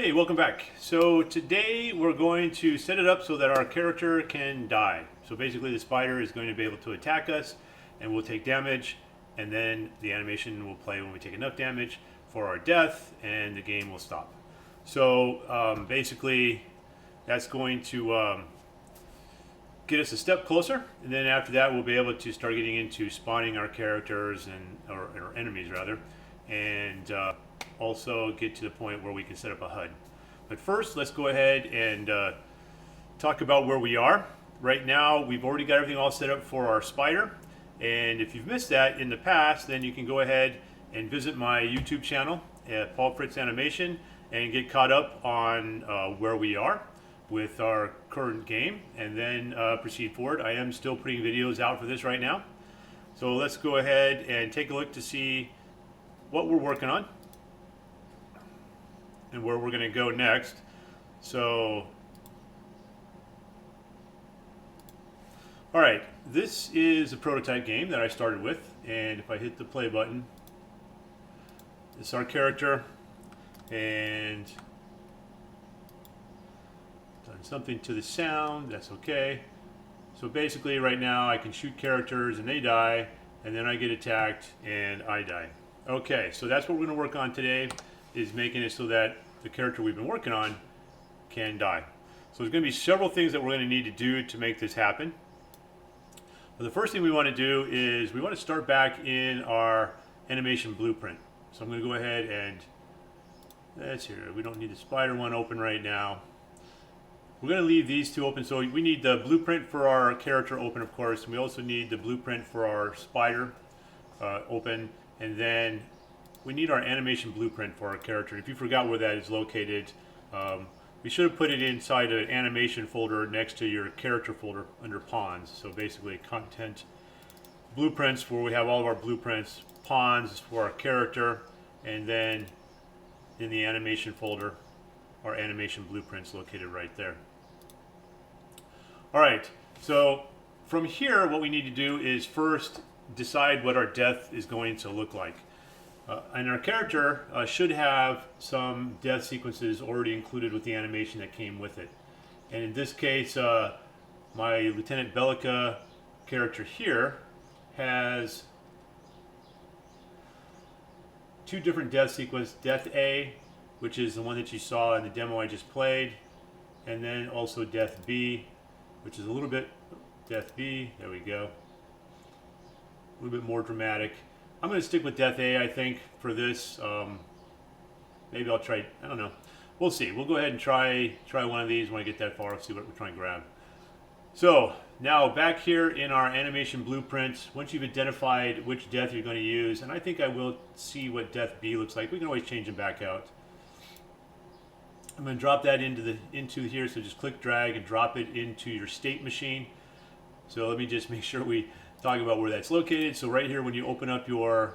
Hey, welcome back. So today we're going to set it up so that our character can die. So basically the spider is going to be able to attack us and we'll take damage, and then the animation will play when we take enough damage for our death and the game will stop. So basically that's going to get us a step closer, and then after that we'll be able to start getting into spawning our characters or enemies rather, and also get to the point where we can set up a HUD. But first, let's go ahead and talk about where we are. Right now, we've already got everything all set up for our spider. And if you've missed that in the past, then you can go ahead and visit my YouTube channel at Paul Fritz Animation and get caught up on where we are with our current game, and then proceed forward. I am still putting videos out for this right now. So let's go ahead and take a look to see what we're working on and where we're going to go next. So, all right, this is a prototype game that I started with, and if I hit the play button, this is our character, and done something to the sound, that's okay. So basically right now I can shoot characters and they die, and then I get attacked and I die. Okay, so that's what we're going to work on today, is making it so that the character we've been working on can die. So there's going to be several things that we're going to need to do to make this happen. But the first thing we want to do is we want to start back in our animation blueprint. So I'm going to go ahead and that's here. We don't need the spider one open right now. We're going to leave these two open. So we need the blueprint for our character open, of course, and we also need the blueprint for our spider open, and then we need our animation blueprint for our character. If you forgot where that is located, we should have put it inside an animation folder next to your character folder under pawns. So basically content blueprints, where we have all of our blueprints, pawns for our character, and then in the animation folder, our animation blueprints located right there. All right, so from here what we need to do is first decide what our death is going to look like. And our character should have some death sequences already included with the animation that came with it. And in this case, my Lieutenant Bellica character here has two different death sequences. Death A, which is the one that you saw in the demo I just played, and then also Death B, which is a little bit, Death B, there we go, a little bit more dramatic. I'm going to stick with Death A, I think, for this. Maybe I'll try, I don't know. We'll see. We'll go ahead and try one of these when I get that far. See what we're trying to grab. So, now back here in our animation blueprint, once you've identified which death you're going to use, and I think I will see what Death B looks like. We can always change them back out. I'm going to drop that into here, so just click, drag, and drop it into your state machine. So let me just make sure we talk about where that's located. So right here, when you open up your,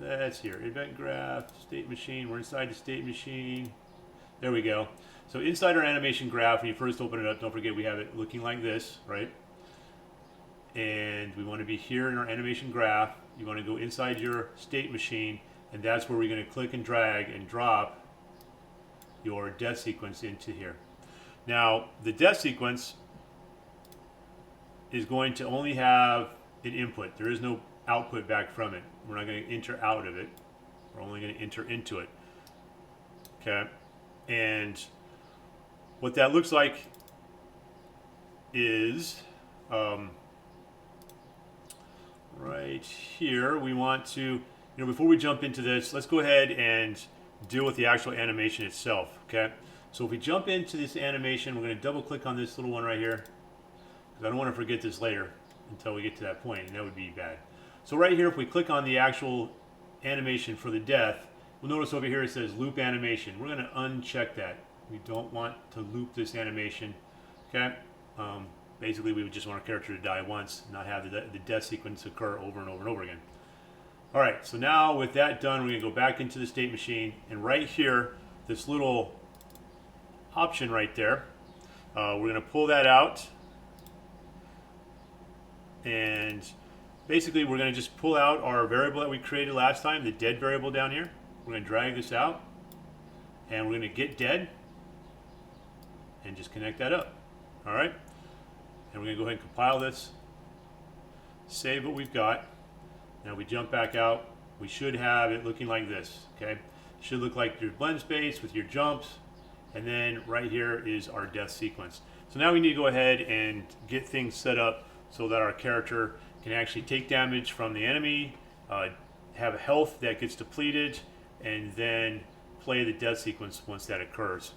that's here, event graph, state machine. We're inside the state machine. There we go. So inside our animation graph, when you first open it up, don't forget we have it looking like this, right? And we want to be here in our animation graph. You want to go inside your state machine, and that's where we're going to click and drag and drop your death sequence into here. Now, the death sequence is going to only have an input. There is no output back from it. We're not going to enter out of it. We're only going to enter into it. Okay? And what that looks like is right here. We want to, before we jump into this, let's go ahead and deal with the actual animation itself. Okay? So if we jump into this animation, we're going to double click on this little one right here, because I don't want to forget this later until we get to that point, and that would be bad. So right here, if we click on the actual animation for the death, we'll notice over here it says loop animation. We're going to uncheck that. We don't want to loop this animation. Okay? Basically, we would just want our character to die once, not have the death sequence occur over and over and over again. All right, so now with that done, we're going to go back into the state machine, and right here, this little option right there, we're going to pull that out, and basically we're going to just pull out our variable that we created last time, the dead variable down here. We're we're going to drag this out, and we're going to get dead, and just connect that up. All right, and we're going to go ahead and compile this, save what we've got. Now we jump back out. We should have it looking like this. Okay, it should look like your blend space with your jumps, and then right here is our death sequence. So now we need to go ahead and get things set up so that our character can actually take damage from the enemy, have a health that gets depleted, and then play the death sequence once that occurs.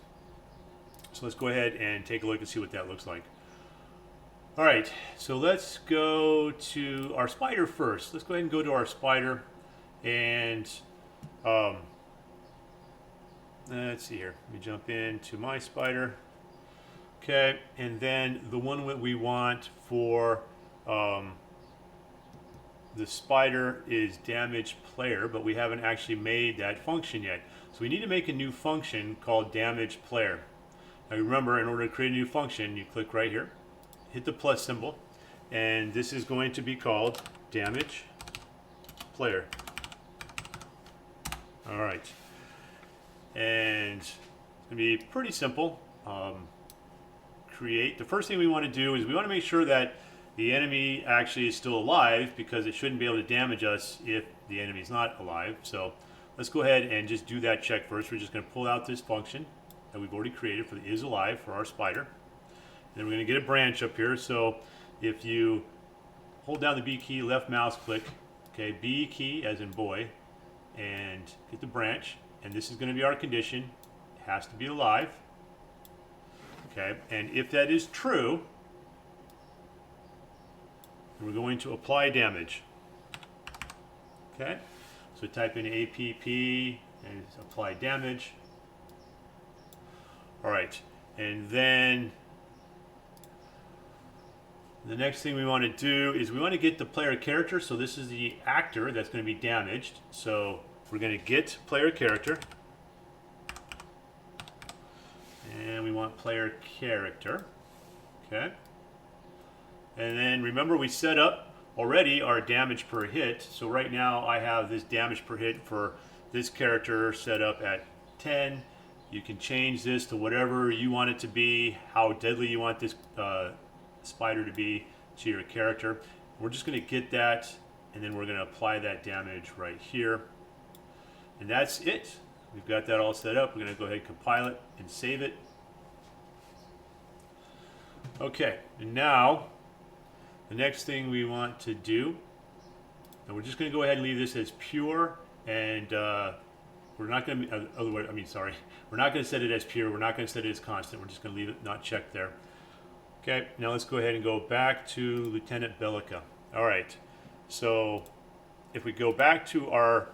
So let's go ahead and take a look and see what that looks like. All right, so let's go to our spider first. Let's go ahead and go to our spider, and let's see here. Let me jump into my spider. Okay, and then the one that we want for the spider is damage player, but we haven't actually made that function yet. So we need to make a new function called damage player. Now remember, in order to create a new function, you click right here, hit the plus symbol, and this is going to be called damage player. All right, and it's going to be pretty simple. Create. The first thing we want to do is we want to make sure that the enemy actually is still alive, because it shouldn't be able to damage us if the enemy is not alive. So let's go ahead and just do that check first. We're just going to pull out this function that we've already created for the is alive for our spider. And then we're going to get a branch up here. So if you hold down the B key, left mouse click, okay, B key as in boy, and get the branch. And this is going to be our condition. It has to be alive. Okay, and if that is true, we're going to apply damage. Okay, so type in APP and apply damage. All right, and then the next thing we want to do is we want to get the player character. So this is the actor that's going to be damaged. So we're going to get player character. And we want player character. Okay. And then remember, we set up already our damage per hit. So right now I have this damage per hit for this character set up at 10. You can change this to whatever you want it to be, how deadly you want this spider to be to your character. We're just going to get that, and then we're going to apply that damage right here. And that's it. We've got that all set up. We're going to go ahead and compile it and save it. Okay, and now the next thing we want to do, and we're just going to go ahead and leave this as pure, and we're not going to, we're not going to set it as pure. We're not going to set it as constant. We're just going to leave it not checked there. Okay, now let's go ahead and go back to Lieutenant Bellica. All right, so if we go back to our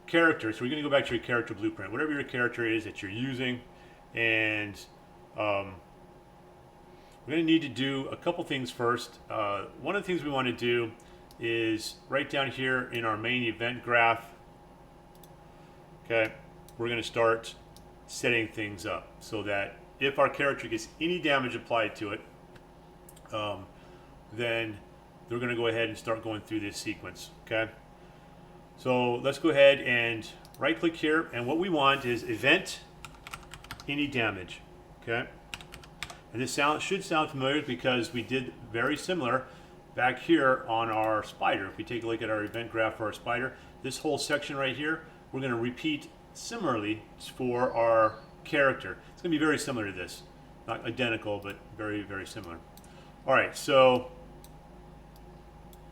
character, so we're going to go back to your character blueprint, whatever your character is that you're using, and we're going to need to do a couple things first. One of the things we want to do is right down here in our main event graph, okay, we're going to start setting things up so that if our character gets any damage applied to it, then they're going to go ahead and start going through this sequence. Okay, so let's go ahead and right click here, and what we want is event any damage. Okay, and this should sound familiar because we did very similar back here on our spider. If we take a look at our event graph for our spider, this whole section right here, we're going to repeat similarly for our character. It's going to be very similar to this. Not identical, but very, very similar. All right, so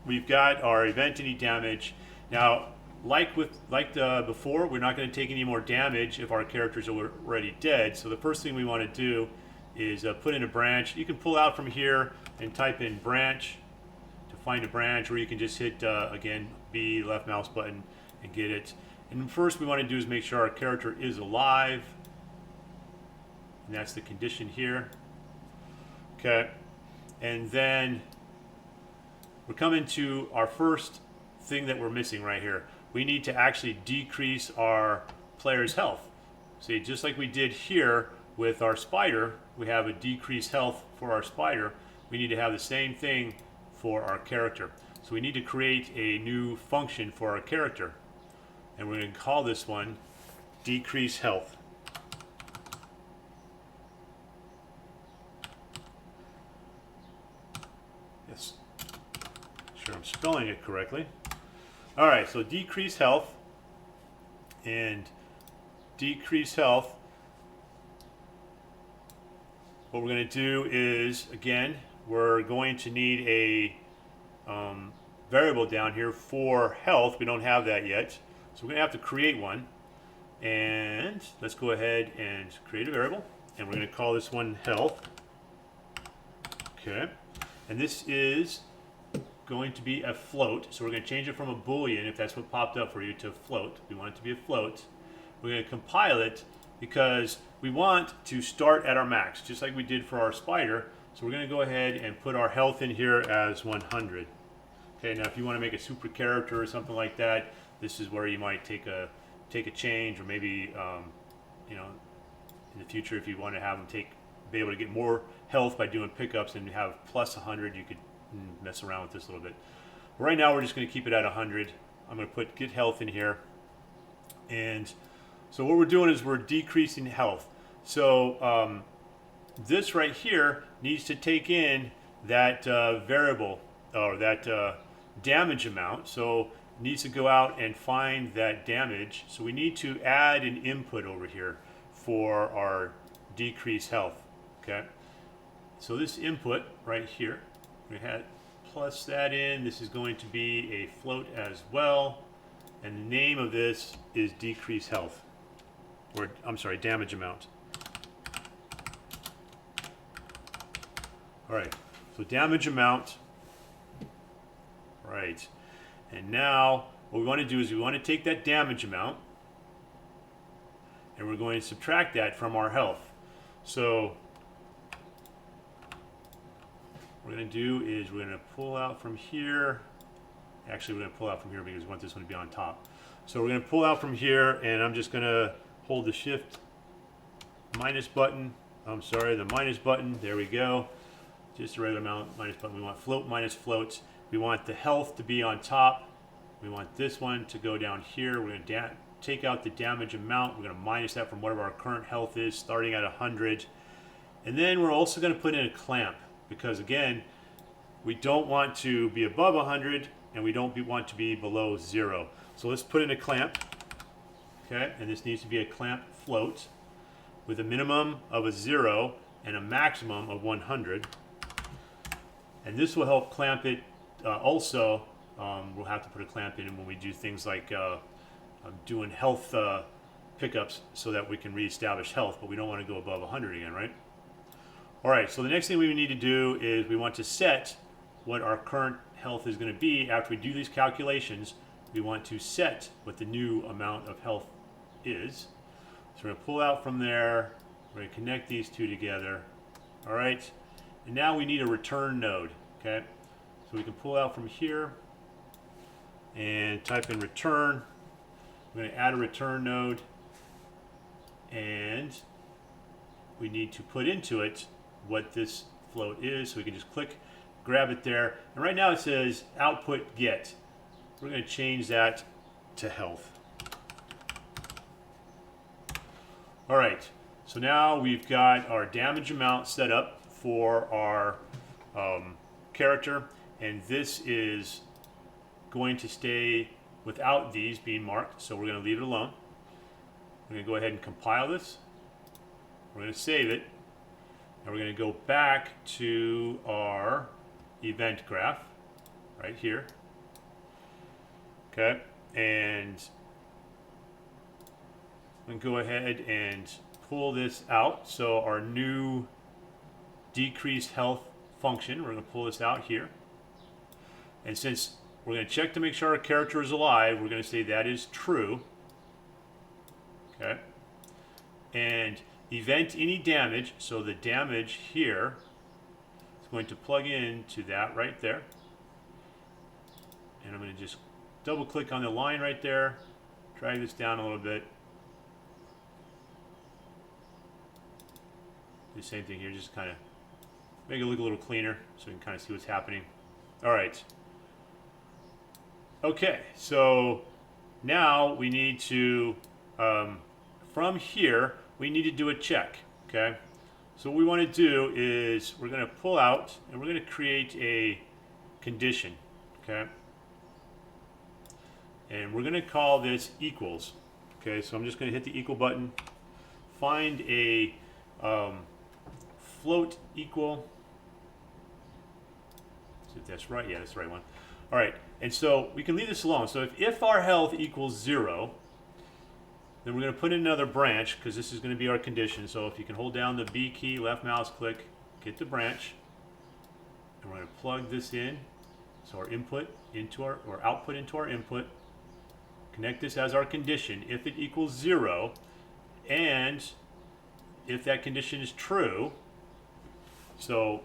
we've got our event any damage. Now, like before, we're not going to take any more damage if our characters are already dead. So the first thing we want to do is put in a branch. You can pull out from here and type in branch to find a branch, or you can just hit, again, B, left mouse button, and get it. And the first we want to do is make sure our character is alive. And that's the condition here. Okay. And then we're coming to our first thing that we're missing right here. We need to actually decrease our player's health. See, just like we did here with our spider, we have a decreased health for our spider. We need to have the same thing for our character. So we need to create a new function for our character. And we're going to call this one decrease health. Yes, sure I'm spelling it correctly. All right, so decrease health and decrease health. What we're going to do is, again, we're going to need a variable down here for health. We don't have that yet, so we're going to have to create one. And let's go ahead and create a variable, and we're going to call this one health. Okay, and this is going to be a float, so we're going to change it from a boolean, if that's what popped up for you, to a float. We want it to be a float. We're going to compile it because we want to start at our max, just like we did for our spider. So we're going to go ahead and put our health in here as 100. Okay, now if you want to make a super character or something like that, this is where you might take a change, or maybe you know, in the future, if you want to have them be able to get more health by doing pickups and have plus 100, you could mess around with this a little bit. Right now we're just going to keep it at 100. I'm going to put get health in here, and so what we're doing is we're decreasing health. So this right here needs to take in that variable, or that damage amount. So it needs to go out and find that damage. So we need to add an input over here for our decreased health. Okay, so this input right here, we had plus that in. This is going to be a float as well, and the name of this is decreased health, or I'm sorry, damage amount. All right, so damage amount. Right, and now what we want to do is we want to take that damage amount, and we're going to subtract that from our health. So what we're going to do is we're going to pull out from here. Actually, we're going to pull out from here because we want this one to be on top. So we're going to pull out from here, and I'm just going to hold the shift minus button. I'm sorry, the minus button. There we go. Just a regular amount, minus button. We want float minus float. We want the health to be on top. We want this one to go down here. We're going to take out the damage amount. We're going to minus that from whatever our current health is, starting at 100. And then we're also going to put in a clamp, because again, we don't want to be above 100, and we don't want to be below 0. So let's put in a clamp. Okay, and this needs to be a clamp float with a minimum of a 0 and a maximum of 100. And this will help clamp it. Also, we'll have to put a clamp in when we do things like doing health pickups, so that we can reestablish health, but we don't want to go above 100 again, right? All right, so the next thing we need to do is we want to set what our current health is going to be. After we do these calculations, we want to set what the new amount of health is. So we're going to pull out from there. We're going to connect these two together. All right, and now we need a return node. Okay, so we can pull out from here and type in return. We're going to add a return node, and we need to put into it what this float is. So we can just click, grab it there, and right now it says output get. We're going to change that to health. All right, so now we've got our damage amount set up for our character, and this is going to stay without these being marked, so we're going to leave it alone. We're going to go ahead and compile this. We're going to save it, and we're going to go back to our event graph right here. Okay, and we can go ahead and pull this out. So our new decreased health function, we're going to pull this out here. And since we're going to check to make sure our character is alive, we're going to say that is true. Okay. And event any damage, so the damage here is going to plug in to that right there. And I'm going to just double click on the line right there, drag this down a little bit. Do the same thing here, just kind of make it look a little cleaner so we can kind of see what's happening. All right. Okay, so now we need to from here, we need to do a check, okay? So what we want to do is we're going to pull out and we're going to create a condition, okay? And we're going to call this equals, okay? So I'm just going to hit the equal button, find a float equal. See if that's right. Yeah, that's the right one. All right, and so we can leave this alone. So if our health equals 0, then we're going to put in another branch because this is going to be our condition. So if you can hold down the B key, left mouse click, get the branch, and we're going to plug this in. So our input into our, or output into our input. Connect this as our condition if it equals 0, and if that condition is true. So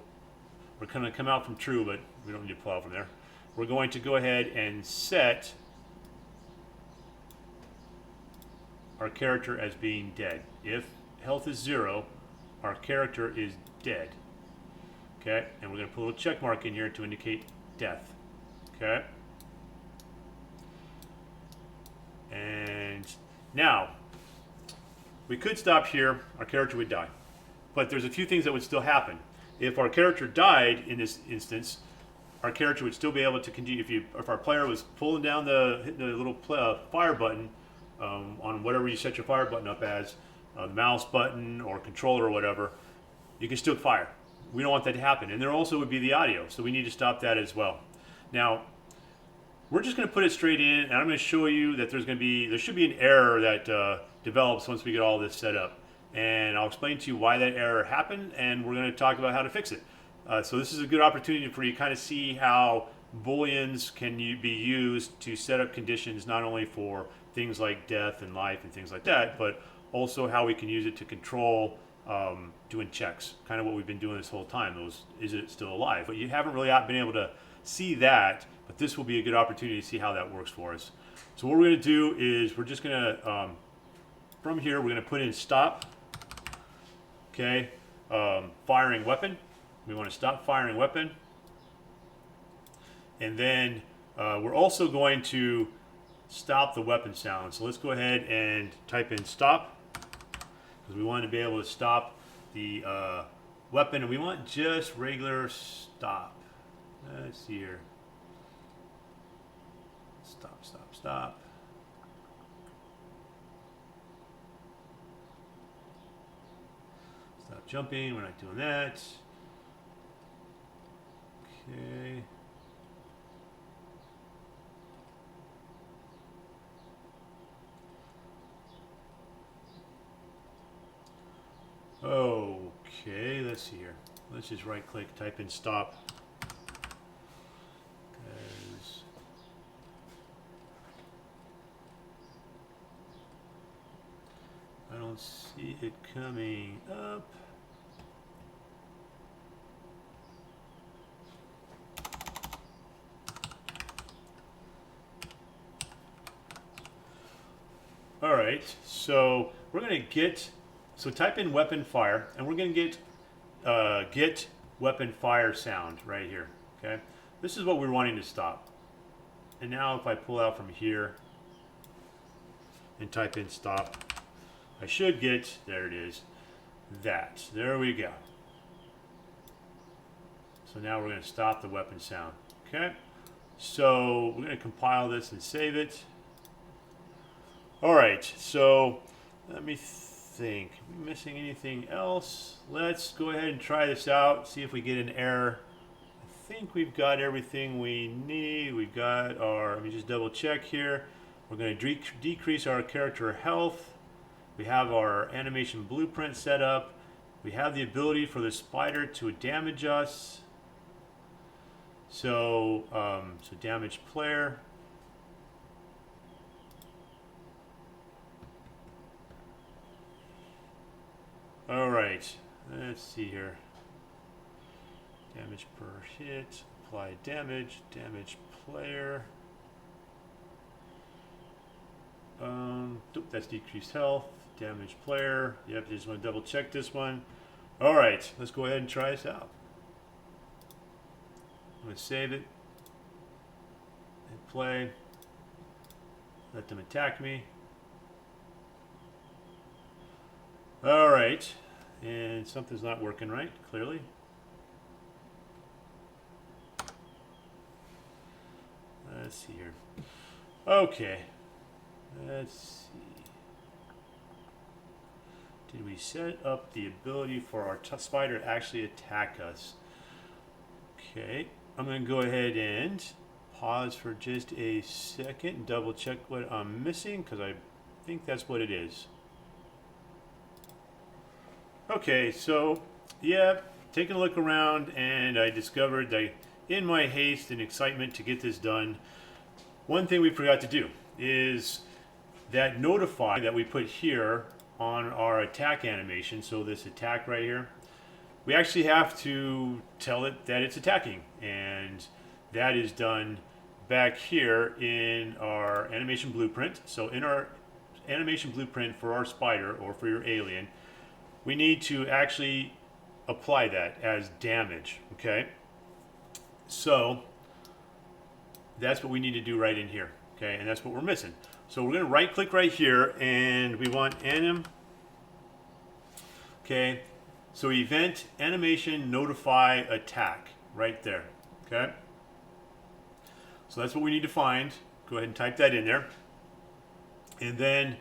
we're going to come out from true, but we don't need to pull out from there. We're going to go ahead and set our character as being dead. If health is 0, our character is dead. Okay, and we're going to put a little check mark in here to indicate death. Okay. And now, we could stop here, our character would die. But there's a few things that would still happen. If our character died in this instance, our character would still be able to continue. If our player was pulling down hitting the little fire button on whatever you set your fire button up as, the mouse button or controller or whatever, you can still fire. We don't want that to happen. And there also would be the audio, so we need to stop that as well. Now, we're just going to put it straight in, and I'm going to show you that there should be an error that develops once we get all this set up. And I'll explain to you why that error happened, and we're going to talk about how to fix it. So this is a good opportunity for you to kind of see how Booleans can be used to set up conditions not only for things like death and life and things like that, but also how we can use it to control doing checks, kind of what we've been doing this whole time. Is it still alive? But you haven't really been able to see that, but this will be a good opportunity to see how that works for us. So what we're going to do is we're just going to, from here, we're going to put in stop, okay, firing weapon. We want to stop firing weapon. And then we're also going to stop the weapon sound. So let's go ahead and type in stop, because we want to be able to stop the weapon, and we want just regular stop. Let's see here. Stop, stop, stop. Stop jumping. We're not doing that. Okay. Okay, let's see here. Let's just right click, type in stop. I don't see it coming up. All right, so we're going to type in weapon fire, and we're going to get weapon fire sound right here, okay? This is what we're wanting to stop. And now if I pull out from here and type in stop, I should get, there it is, that. There we go. So now we're going to stop the weapon sound, okay? So we're going to compile this and save it. All right, so let me think. Are we missing anything else? Let's go ahead and try this out, see if we get an error. I think we've got everything we need. We've got our, let me just double check here. We're going to decrease our character health. We have our animation blueprint set up. We have the ability for the spider to damage us. So, so damage player. All right, let's see here. Damage per hit, apply damage, damage player. That's decreased health, damage player. Yep, just want to double check this one. All right, let's go ahead and try this out. I'm going to save it, hit play, let them attack me. All right, and something's not working right, clearly. Let's see here. Okay, let's see. Did we set up the ability for our spider to actually attack us? Okay, I'm going to go ahead and pause for just a second and double check what I'm missing, because I think that's what it is. Okay, so yeah, taking a look around, and I discovered that in my haste and excitement to get this done, one thing we forgot to do is that notify that we put here on our attack animation. So this attack right here, we actually have to tell it that it's attacking, and that is done back here in our animation blueprint. So in our animation blueprint for our spider or for your alien, we need to actually apply that as damage, okay? So that's what we need to do right in here, okay? And that's what we're missing. So we're going to right click right here, and we want anim, okay? So event animation notify attack right there, okay? So that's what we need to find. Go ahead and type that in there. And then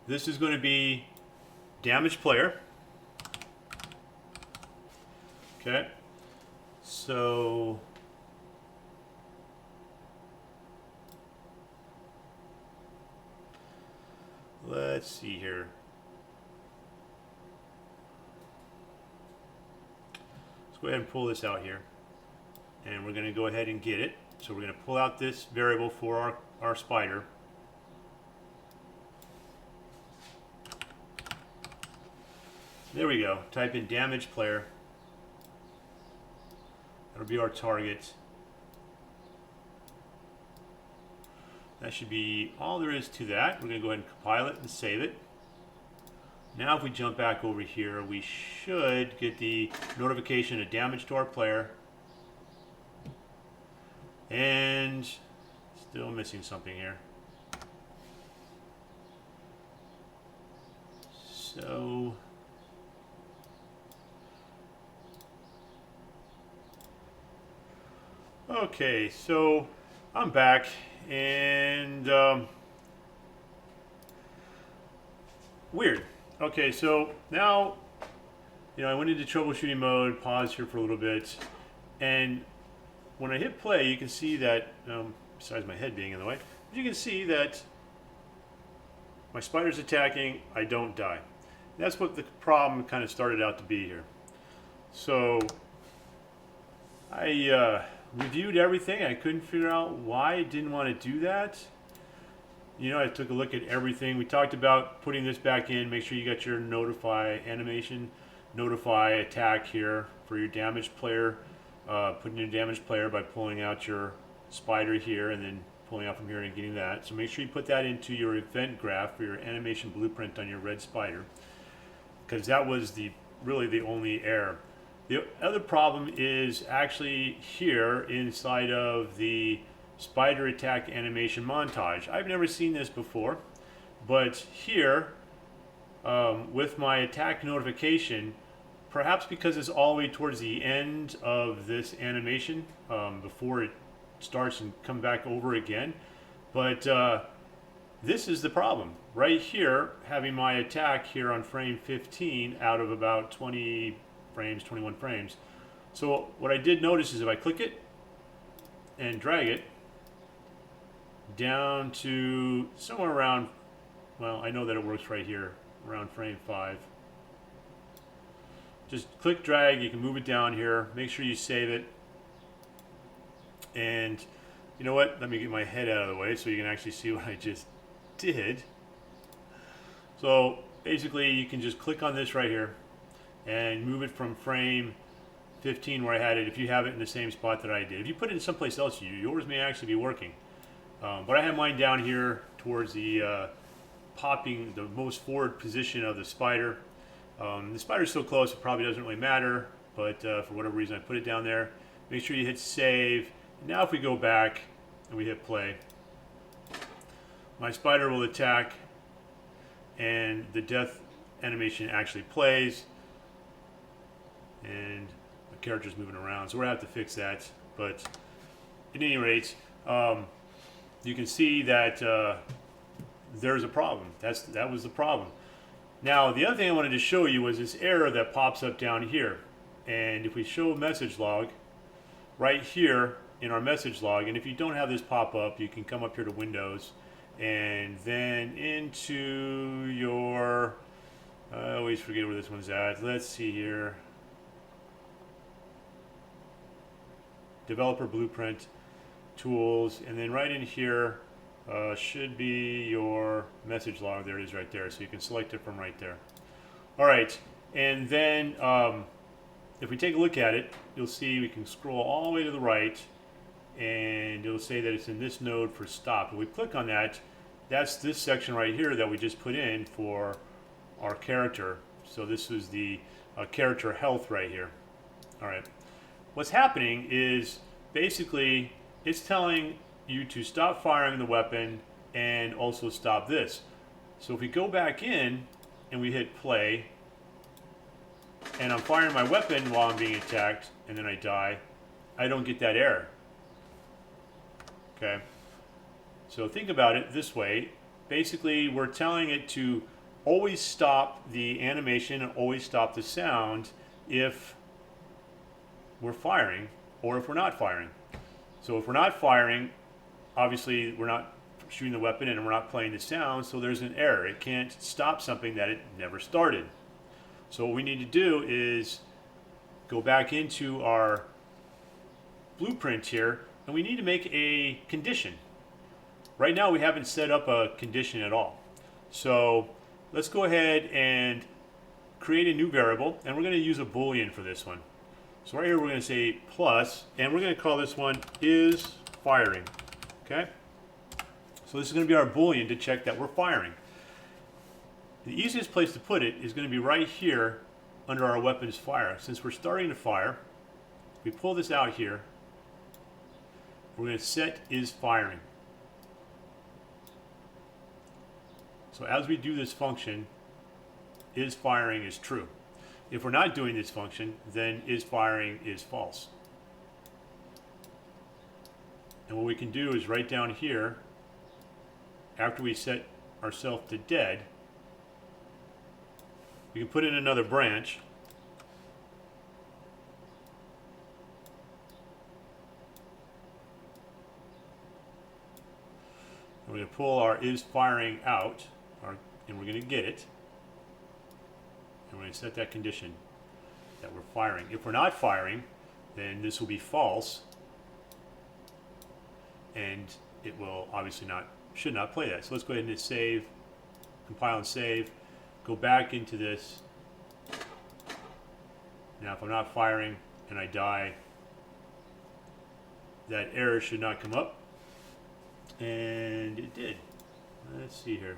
this is going to be damage player. Okay, so let's see here. Let's go ahead and pull this out here, and we're going to go ahead and get it. So we're going to pull out this variable for our spider. There we go. Type in damage player. That'll be our target. That should be all there is to that. We're going to go ahead and compile it and save it. Now if we jump back over here, we should get the notification of damage to our player. And still missing something here. So okay, so I'm back, and weird. Okay, so now, I went into troubleshooting mode, paused here for a little bit, and when I hit play, you can see that, besides my head being in the way, you can see that my spider's attacking, I don't die. That's what the problem kind of started out to be here. So I reviewed everything. I couldn't figure out why it didn't want to do that. I took a look at everything. We talked about putting this back in. Make sure you got your notify animation, notify attack here for your damage player. Putting your damage player by pulling out your spider here and then pulling out from here and getting that. So make sure you put that into your event graph for your animation blueprint on your red spider, because that was really the only error. The other problem is actually here inside of the spider attack animation montage. I've never seen this before, but here with my attack notification, perhaps because it's all the way towards the end of this animation before it starts and come back over again, but this is the problem. Right here, having my attack here on frame 15 out of about 20 frames, 21 frames. So what I did notice is if I click it and drag it down to somewhere around, well, I know that it works right here, around frame 5. Just click drag, you can move it down here, make sure you save it. And you know what, let me get my head out of the way so you can actually see what I just did. So basically you can just click on this right here and move it from frame 15 where I had it, if you have it in the same spot that I did. If you put it in someplace else, yours may actually be working. But I have mine down here towards the popping, the most forward position of the spider. The spider's so close it probably doesn't really matter, but for whatever reason I put it down there. Make sure you hit save. Now if we go back and we hit play, my spider will attack, and the death animation actually plays, and the character's moving around. So we're gonna have to fix that. But at any rate, you can see that there's a problem. That was the problem. Now, the other thing I wanted to show you was this error that pops up down here. And if we show message log, right here in our message log, and if you don't have this pop up, you can come up here to Windows, and then into your, I always forget where this one's at. Let's see here. Developer Blueprint, Tools, and then right in here should be your message log. There it is right there. So you can select it from right there. All right, and then if we take a look at it, you'll see we can scroll all the way to the right, and it'll say that it's in this node for stop. If we click on that, that's this section right here that we just put in for our character. So this is the character health right here. All right. What's happening is basically it's telling you to stop firing the weapon and also stop this. So if we go back in and we hit play, and I'm firing my weapon while I'm being attacked, and then I die, I don't get that error. Okay? So think about it this way. Basically, we're telling it to always stop the animation and always stop the sound if we're firing or if we're not firing. So if we're not firing, obviously we're not shooting the weapon and we're not playing the sound, so there's an error. It can't stop something that it never started. So what we need to do is go back into our blueprint here, and we need to make a condition. Right now we haven't set up a condition at all. So let's go ahead and create a new variable, and we're going to use a Boolean for this one. So right here we're going to say plus, and we're going to call this one is firing. Okay? So this is going to be our Boolean to check that we're firing. The easiest place to put it is going to be right here under our weapons fire. Since we're starting to fire, we pull this out here. We're going to set is firing. So as we do this function, is firing is true. If we're not doing this function, then is firing is false. And what we can do is right down here, after we set ourselves to dead, we can put in another branch. And we're going to pull our is firing out, and we're going to get it. And we're going to set that condition that we're firing. If we're not firing, then this will be false, and it will obviously should not play that. So let's go ahead and hit save, compile and save. Go back into this. Now if I'm not firing and I die, that error should not come up. And it did. Let's see here.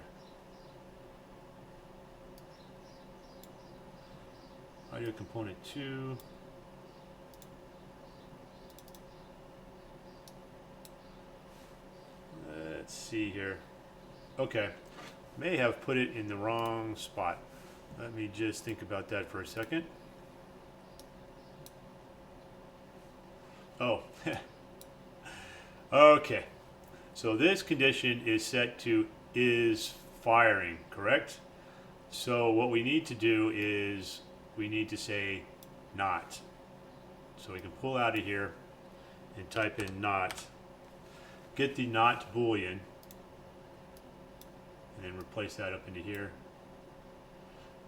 Audio component 2. Let's see here. Okay. May have put it in the wrong spot. Let me just think about that for a second. Oh. Okay. So this condition is set to is firing, correct? So what we need to do is we need to say not. So we can pull out of here and type in not. Get the not Boolean. And then replace that up into here.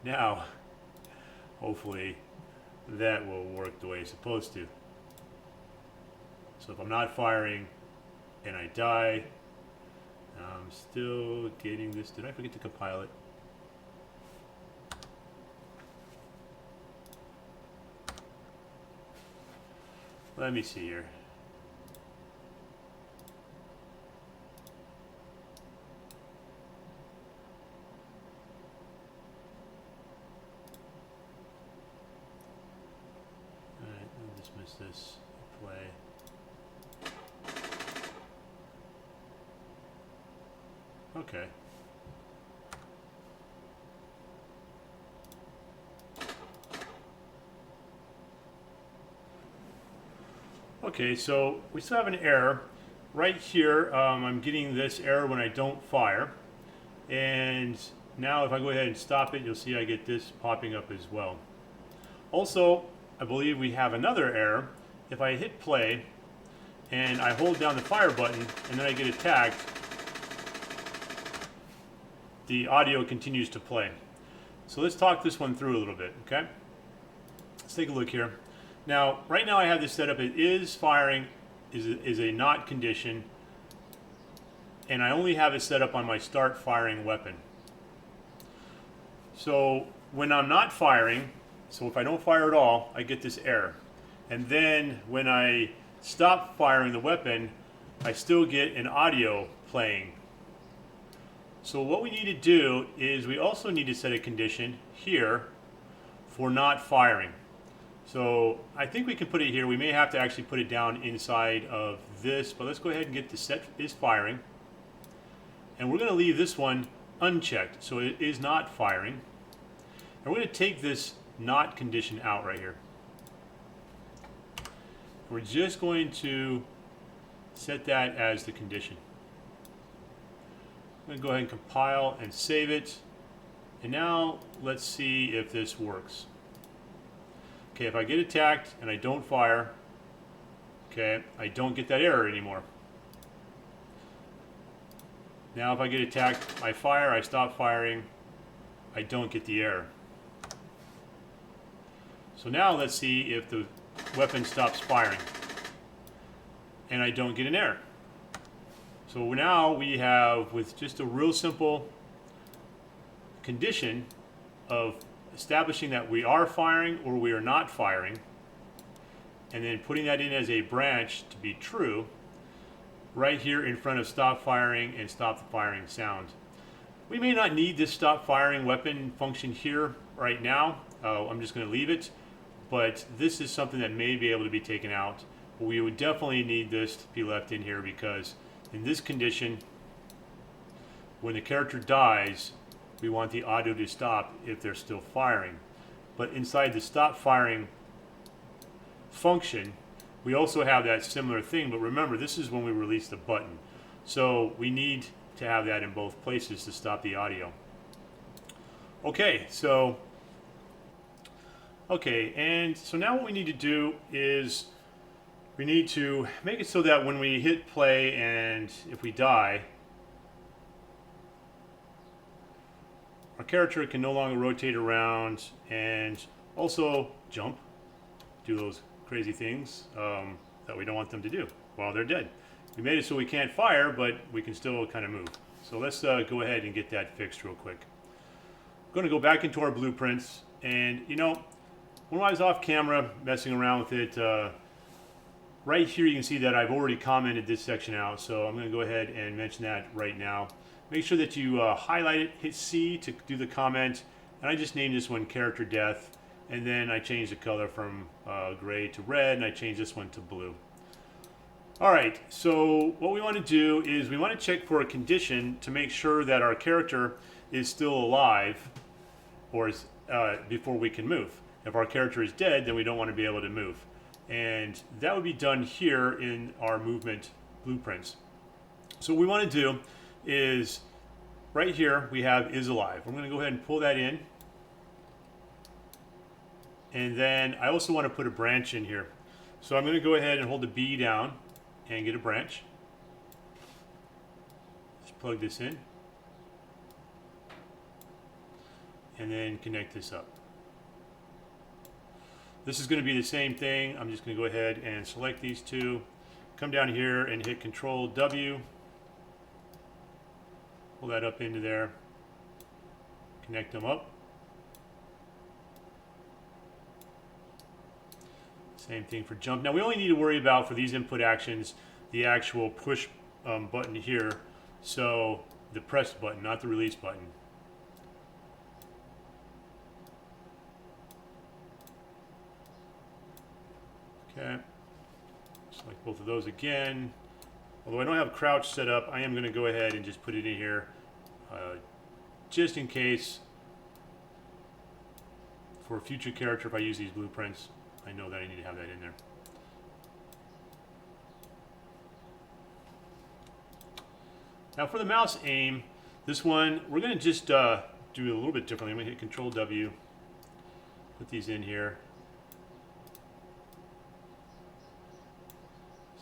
Now, hopefully that will work the way it's supposed to. So if I'm not firing and I die, I'm still getting this. Did I forget to compile it? Let me see here. Alright, I'll dismiss this play. Okay. Okay, so we still have an error. Right here, I'm getting this error when I don't fire. And now if I go ahead and stop it, you'll see I get this popping up as well. Also, I believe we have another error. If I hit play and I hold down the fire button and then I get attacked, the audio continues to play. So let's talk this one through a little bit, okay? Let's take a look here. Now, right now I have this set up. It is firing, is a not condition, and I only have it set up on my start firing weapon. So when I'm not firing, so if I don't fire at all, I get this error. And then when I stop firing the weapon, I still get an audio playing. So what we need to do is we also need to set a condition here for not firing. So I think we can put it here. We may have to actually put it down inside of this, but let's go ahead and get the set is firing. And we're going to leave this one unchecked, so it is not firing. And we're going to take this not condition out right here. We're just going to set that as the condition. I'm going to go ahead and compile and save it. And now let's see if this works. Okay, if I get attacked and I don't fire, okay, I don't get that error anymore. Now if I get attacked, I fire, I stop firing, I don't get the error. So now let's see if the weapon stops firing and I don't get an error. So now we have, with just a real simple condition of establishing that we are firing or we are not firing, and then putting that in as a branch to be true, right here in front of stop firing and stop the firing sound. We may not need this stop firing weapon function here right now. I'm just going to leave it, but this is something that may be able to be taken out. We would definitely need this to be left in here because in this condition, when the character dies, we want the audio to stop if they're still firing. But inside the stop firing function, we also have that similar thing, but remember, this is when we release the button. So we need to have that in both places to stop the audio. Okay, and so now what we need to do is we need to make it so that when we hit play and if we die, our character can no longer rotate around and also jump, do those crazy things that we don't want them to do while they're dead. We made it so we can't fire, but we can still kind of move. So let's go ahead and get that fixed real quick. I'm going to go back into our blueprints, and you know, when I was off camera messing around with it, right here you can see that I've already commented this section out, so I'm going to go ahead and mention that right now. Make sure that you highlight it, hit C to do the comment, and I just named this one Character Death, and then I changed the color from gray to red, and I changed this one to blue. Alright, so what we want to do is we want to check for a condition to make sure that our character is still alive or is, before we can move. If our character is dead, then we don't want to be able to move. And that would be done here in our movement blueprints. So what we want to do is right here we have is alive. I'm going to go ahead and pull that in. And then I also want to put a branch in here. So I'm going to go ahead and hold the B down and get a branch. Just plug this in. And then connect this up. This is going to be the same thing. I'm just going to go ahead and select these two. Come down here and hit Control W. Pull that up into there. Connect them up. Same thing for jump. Now we only need to worry about, for these input actions, the actual push button here. So the press button, not the release button. Okay. Select both of those again. Although I don't have crouch set up, I am going to go ahead and just put it in here just in case for a future character if I use these blueprints. I know that I need to have that in there. Now for the mouse aim, this one, we're going to just do it a little bit differently. I'm going to hit Control W, put these in here.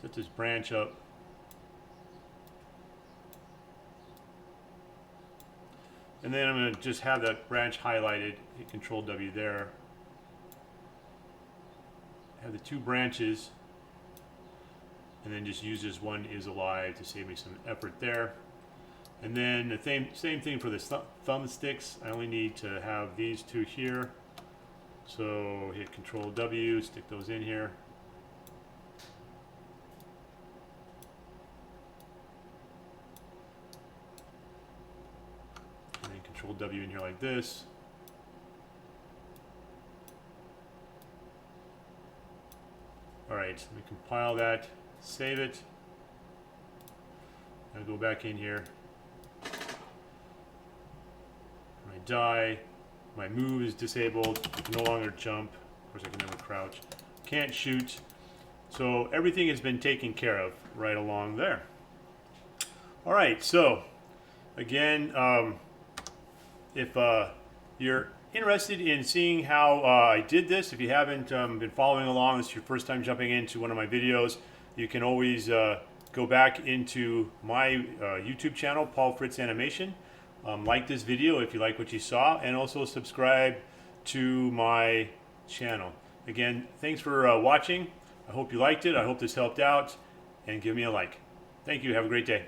Set this branch up. And then I'm going to just have that branch highlighted, hit Control W there. Have the two branches, and then just use this one is alive to save me some effort there. And then the same thing for the thumbsticks. I only need to have these two here. So hit Control W, stick those in here. Control W in here like this. Alright, let me compile that, save it. I'll go back in here. When I die, my move is disabled. I can no longer jump. Of course, I can never crouch. Can't shoot. So everything has been taken care of right along there. Alright, so again, if you're interested in seeing how I did this, if you haven't been following along, this is your first time jumping into one of my videos, you can always go back into my YouTube channel, Paul Fritz Animation. Like this video if you like what you saw, and also subscribe to my channel. Again, thanks for watching. I hope you liked it. I hope this helped out, and give me a like. Thank you. Have a great day.